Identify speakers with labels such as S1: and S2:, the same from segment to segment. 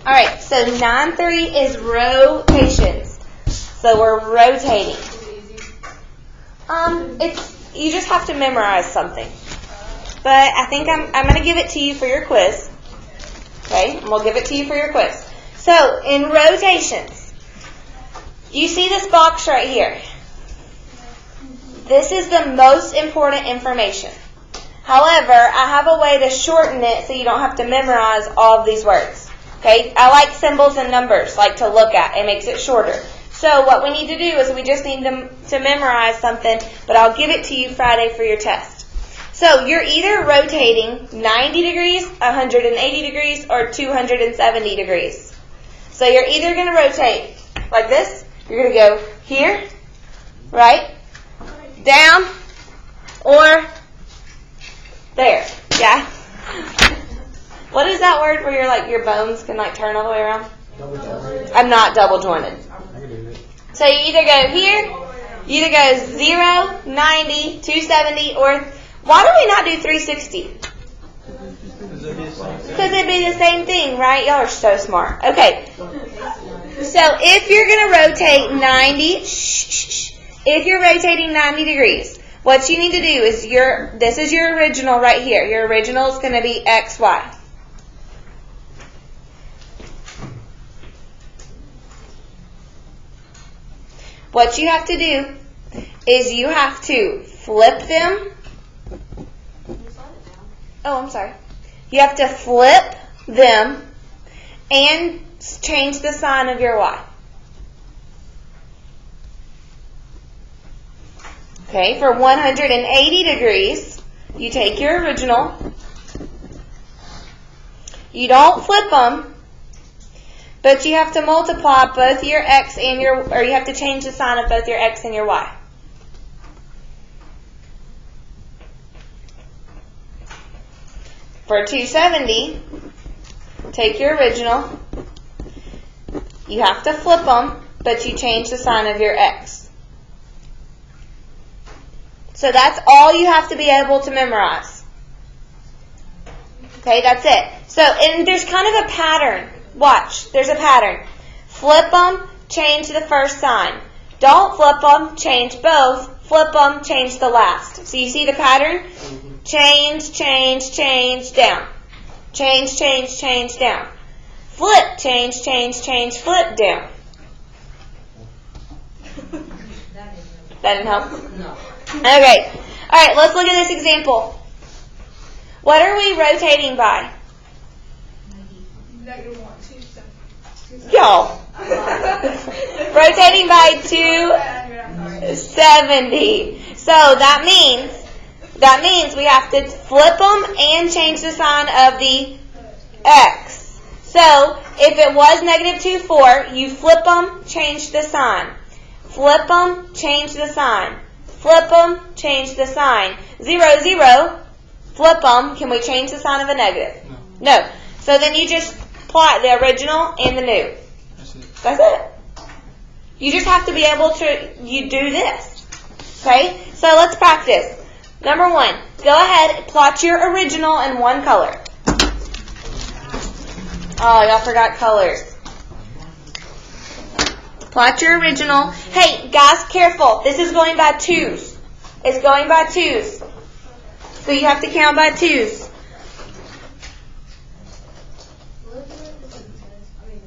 S1: All right, so 9-3 is rotations. So we're rotating. You just have to memorize something. But I think I'm going to give it to you for your quiz. Okay, and we'll give it to you for your quiz. So in rotations, you see this box right here. This is the most important information. However, I have a way to shorten it so you don't have to memorize all of these words. Okay, I like symbols and numbers, like to look at. It makes it shorter. So what we need to do is we just need to memorize something, but I'll give it to you Friday for your test. So you're either rotating 90 degrees, 180 degrees, or 270 degrees. So you're either going to rotate like this. You're going to go here, right, down, or there. Yeah? What is that word where your bones can turn all the way around? I'm not double jointed. So you either go here, you either go 0, 90, 270, or why do we not do 360? Because it'd be the same thing, right? Y'all are so smart. Okay. So if you're going to rotate 90, if you're rotating 90 degrees, what you need to do is this is your original right here. Your original is going to be XY. What you have to do is you have to flip them. Oh, I'm sorry. You have to flip them and change the sign of your Y. Okay, for 180 degrees, you take your original. You don't flip them. But you have to multiply both your X and or you have to change the sign of both your X and your Y. For 270, take your original. You have to flip them, but you change the sign of your X. So that's all you have to be able to memorize. Okay, that's it. So, and there's kind of a pattern. Watch, there's a pattern. Flip them, change the first sign. Don't flip them, change both. Flip them, change the last. So you see the pattern? Change, change, change, down. Change, change, change, down. Flip, change, change, change, flip, down. That didn't help? No. Okay. All right, let's look at this example. What are we rotating by?
S2: -1, 270.
S1: Y'all. Rotating by 270. So that means we have to flip them and change the sign of the X. So if it was -24, you flip them, change the sign. Flip them, change the sign. Flip them, change the sign. 0, 0, flip them. Can we change the sign of a negative? No. So then you just plot the original and the new. That's it. You just have to be able to do this. Okay? So let's practice. Number 1, go ahead, plot your original in one color. Oh, y'all forgot colors. Plot your original. Hey, guys, careful. This is going by twos. It's going by twos. So you have to count by twos.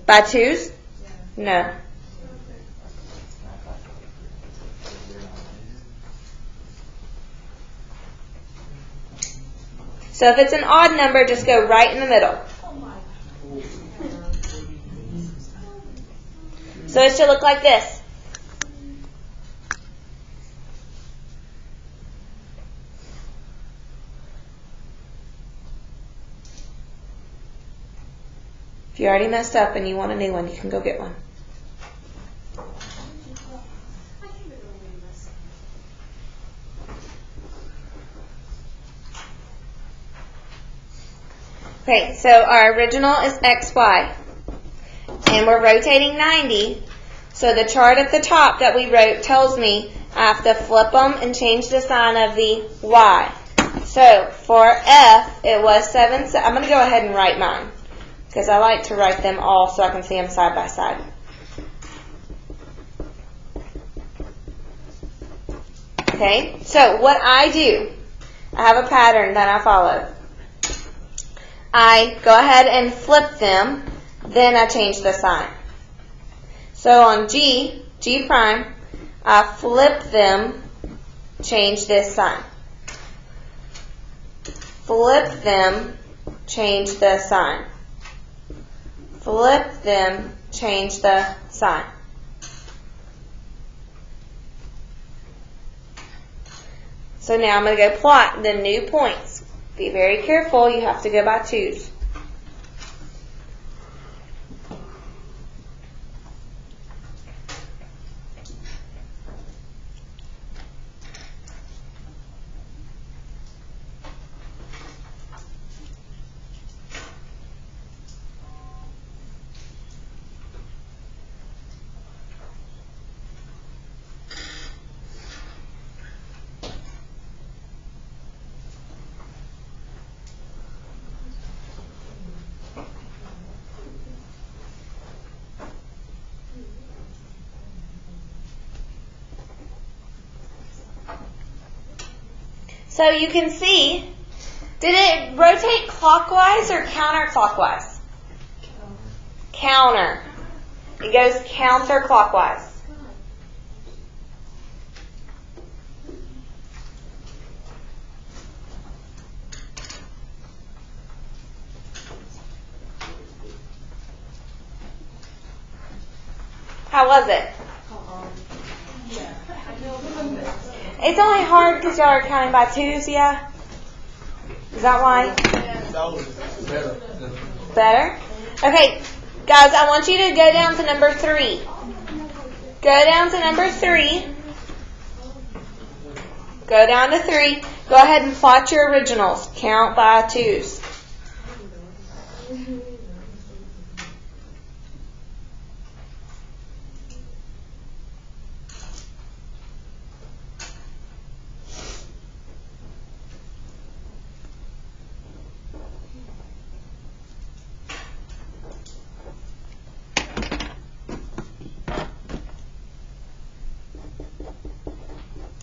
S1: By twos? No. So if it's an odd number, just go right in the middle. So it should look like this. If you already messed up and you want a new one, you can go get one. Okay, so our original is XY. And we're rotating 90. So the chart at the top that we wrote tells me I have to flip them and change the sign of the Y. So for F, it was 7. I'm going to go ahead and write mine. because I like to write them all so I can see them side by side. Okay, so what I do, I have a pattern that I follow. I go ahead and flip them, then I change the sign. So on G prime, I flip them, change this sign. Flip them, change the sign. Flip them, change the sign. So now I'm going to go plot the new points. Be very careful, you have to go by twos. So you can see, did it rotate clockwise or counterclockwise? Counter. It goes counterclockwise. How was it? It's only hard because y'all are counting by twos, yeah? Is that why? Better? Okay, guys, I want you to go down to number 3. Go down to number 3. Go down to 3. Go ahead and plot your originals. Count by twos.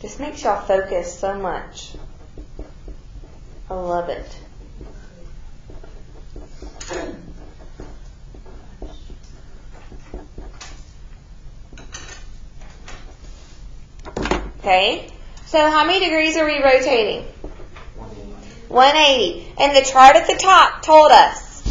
S1: This makes y'all focus so much. I love it. Okay, so how many degrees are we rotating? 180. And the chart at the top told us,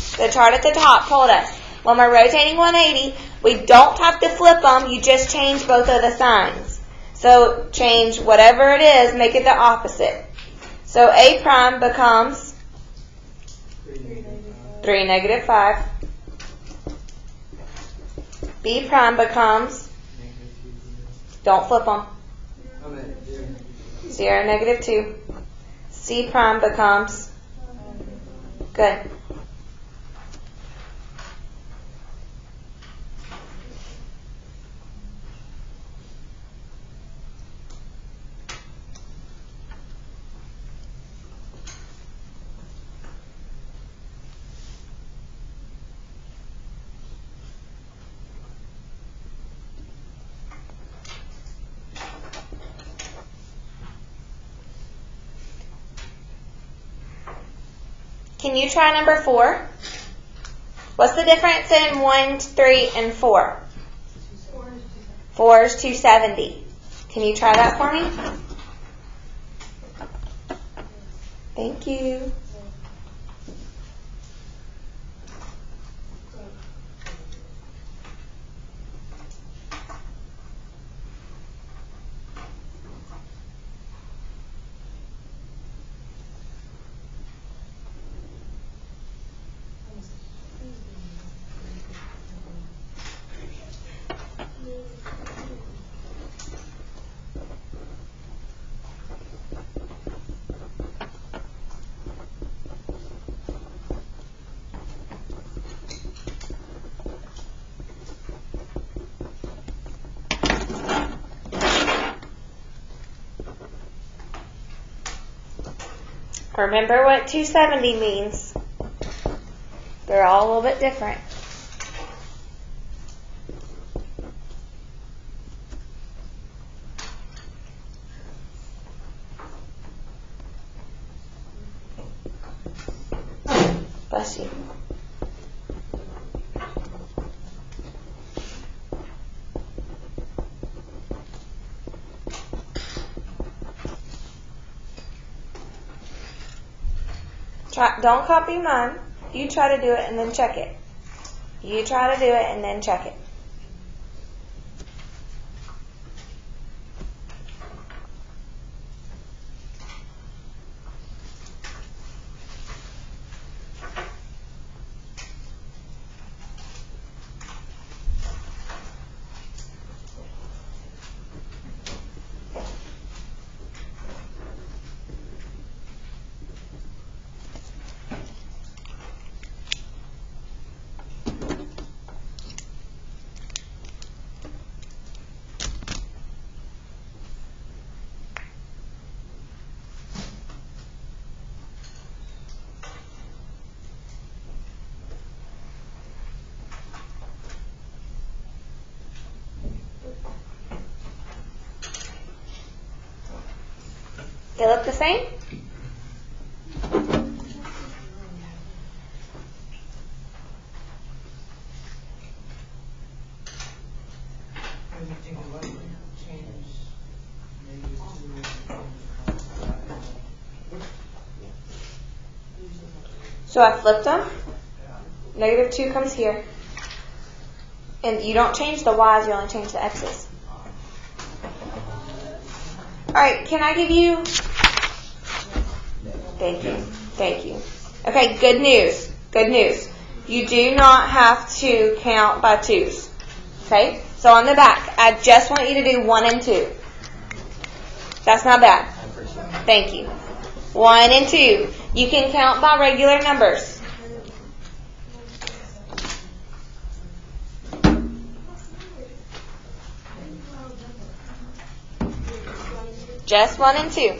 S1: when we're rotating 180, we don't have to flip them, you just change both of the signs. So change whatever it is, make it the opposite. So A prime becomes 3, negative 5. B prime becomes, don't flip them, 0, negative 2. C prime becomes, good. Can you try number 4? What's the difference in 1, 3, and 4? 4 is 270. Can you try that for me? Thank you. Remember what 270 means. They're all a little bit different. Bless you. Don't copy mine. You try to do it and then check it. You try to do it and then check it. They look the same? So I flipped them. -2 comes here. And you don't change the y's, you only change the x's. Alright, can I give you... Thank you. Thank you. Okay, good news. Good news. You do not have to count by 2s. Okay? So on the back, I just want you to do 1 and 2. That's not bad. Thank you. 1 and 2. You can count by regular numbers. Just 1 and 2.